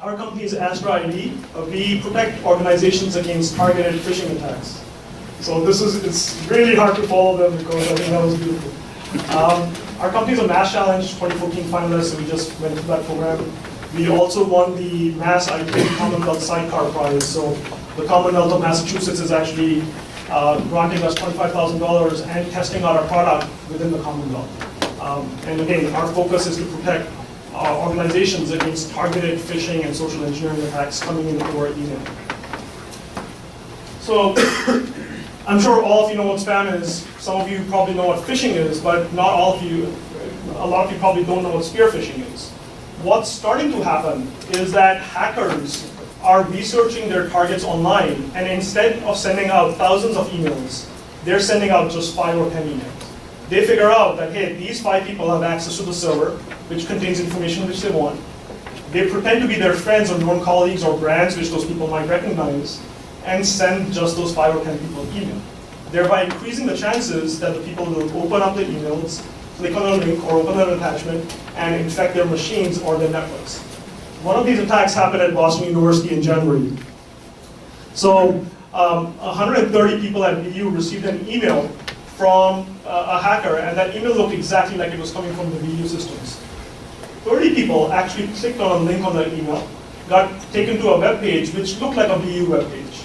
Our company is Astra ID. We protect organizations against targeted phishing attacks. So it's really hard to follow them because I think that was beautiful. Our company is a Mass Challenge 2014 finalist, so we just went through that program. We also won the Mass IT Commonwealth Sidecar Prize. So the Commonwealth of Massachusetts is actually granting us $25,000 and testing out our product within the Commonwealth. And again, our focus is to protect organizations against targeted phishing and social engineering attacks coming in through our email. So I'm sure all of you know what spam is. Some of you probably know what phishing is, but not all of you, a lot of you probably don't know what spear phishing is. What's starting to happen is that hackers are researching their targets online, and instead of sending out thousands of emails, they're sending out just 5 or 10 emails. They figure out that, hey, these 5 people have access to the server, which contains information which they want. They pretend to be their friends or known colleagues or brands which those people might recognize, and send just those 5 or 10 people an email, thereby increasing the chances that the people will open up the emails, click on a link or open an attachment, and infect their machines or their networks. One of these attacks happened at Boston University in January. So 130 people at BU received an email from a hacker, and that email looked exactly like it was coming from the BU systems. 30 people actually clicked on a link on the email, got taken to a web page which looked like a BU web page.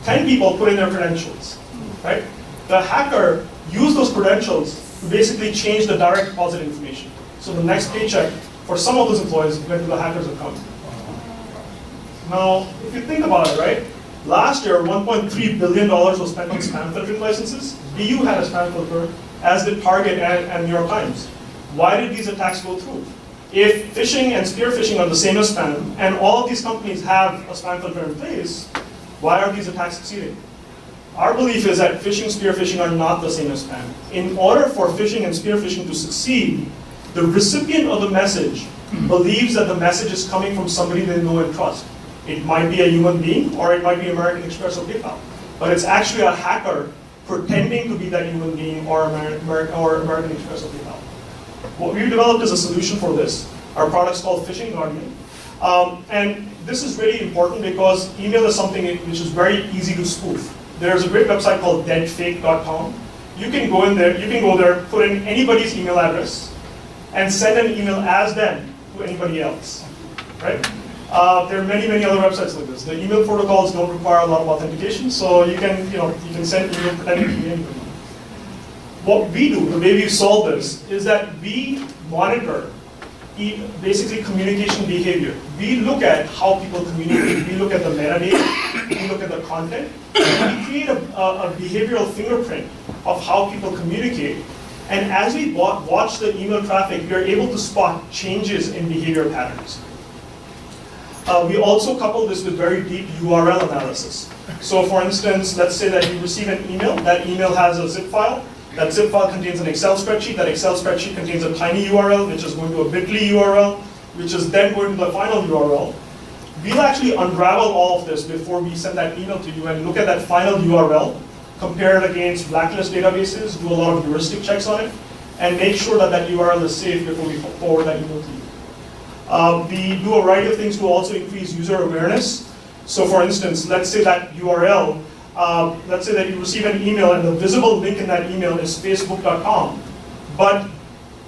10 people put in their credentials, right? The hacker used those credentials to basically change the direct deposit information. So the next paycheck for some of those employees went to the hacker's account. Now, if you think about it, right? Last year, $1.3 billion was spent on spam filtering licenses. BU had a spam filter, as did Target and New York Times. Why did these attacks go through? If phishing and spear phishing are the same as spam, and all of these companies have a spam filter in place, why are these attacks succeeding? Our belief is that phishing, spear phishing are not the same as spam. In order for phishing and spear phishing to succeed, the recipient of the message believes that the message is coming from somebody they know and trust. It might be a human being, or it might be American Express or PayPal. But it's actually a hacker pretending to be that human being or American Express or PayPal. What we've developed is a solution for this. Our product's called Phishing Guardian. And this is really important because email is something which is very easy to spoof. There's a great website called deadfake.com. You can go there, put in anybody's email address, and send an email as them to anybody else, right? There are many other websites like this. The email protocols don't require a lot of authentication, so you can send email pretending to be anybody. What we do, the way we solve this, is that we monitor basically communication behavior. We look at how people communicate. We look at the metadata. We look at the content. And we create a behavioral fingerprint of how people communicate. And as we watch the email traffic, we are able to spot changes in behavior patterns. We also couple this with very deep URL analysis. So for instance, let's say that you receive an email. That email has a zip file. That zip file contains an Excel spreadsheet. That Excel spreadsheet contains a tiny URL, which is going to a bit.ly URL, which is then going to the final URL. We'll actually unravel all of this before we send that email to you and look at that final URL, compare it against blacklist databases, do a lot of heuristic checks on it, and make sure that that URL is safe before we forward that email to you. We do a variety of things to also increase user awareness. So for instance, let's say that URL, let's say that you receive an email and the visible link in that email is facebook.com. But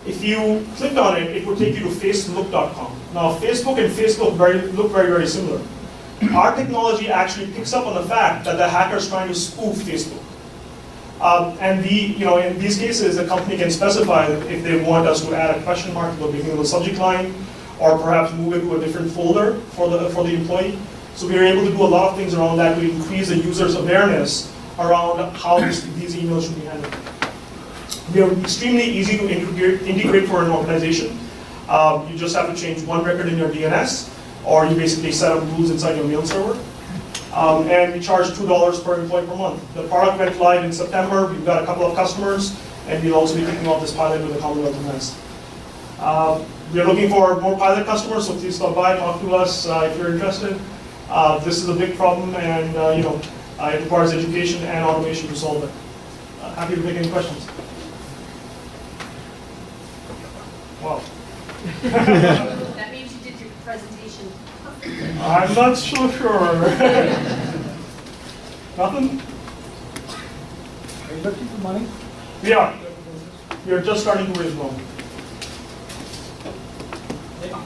if you clicked on it, it would take you to facebook.com. Now Facebook and Facebook look very similar. Our technology actually picks up on the fact that the hacker is trying to spoof Facebook. And in these cases, the company can specify if they want us to add a question mark to the beginning of the subject line, or perhaps move it to a different folder for the employee. So we are able to do a lot of things around that to increase the user's awareness around how these emails should be handled. We are extremely easy to integrate for an organization. You just have to change one record in your DNS, or you basically set up rules inside your mail server. And we charge $2 per employee per month. The product went live in September. We've got a couple of customers, and we'll also be kicking off this pilot with the Commonwealth of Mass. We're looking for more pilot customers, so please stop by, talk to us if you're interested. This is a big problem, and it requires education and automation to solve it. Happy to take any questions. Wow. That means you did your presentation. I'm not so sure. Nothing? Are you looking for money? We are. We are just starting to raise money.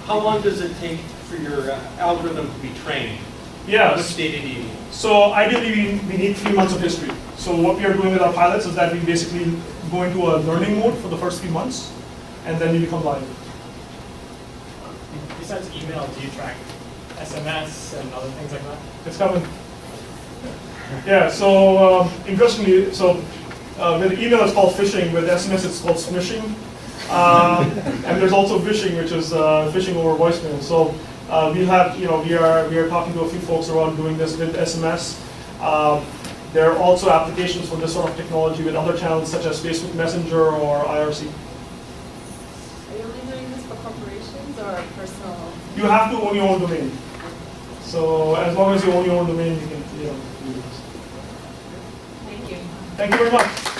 How long does it take for your algorithm to be trained? Yes. Which data do you need? So ideally, we need 3 months of history. So what we are doing with our pilots is that we basically go into a learning mode for the first 3 months, and then we become live. Besides email, do you track SMS and other things like that? It's coming. Yeah, so interestingly, with email it's called phishing, with SMS it's called smishing. And there's also phishing, which is phishing over voicemail. So we are talking to a few folks around doing this with SMS. There are also applications for this sort of technology with other channels such as Facebook Messenger or IRC. Are you only doing this for corporations or personal? You have to own your own domain. So as long as you own your own domain, you can do this. Thank you. Thank you very much.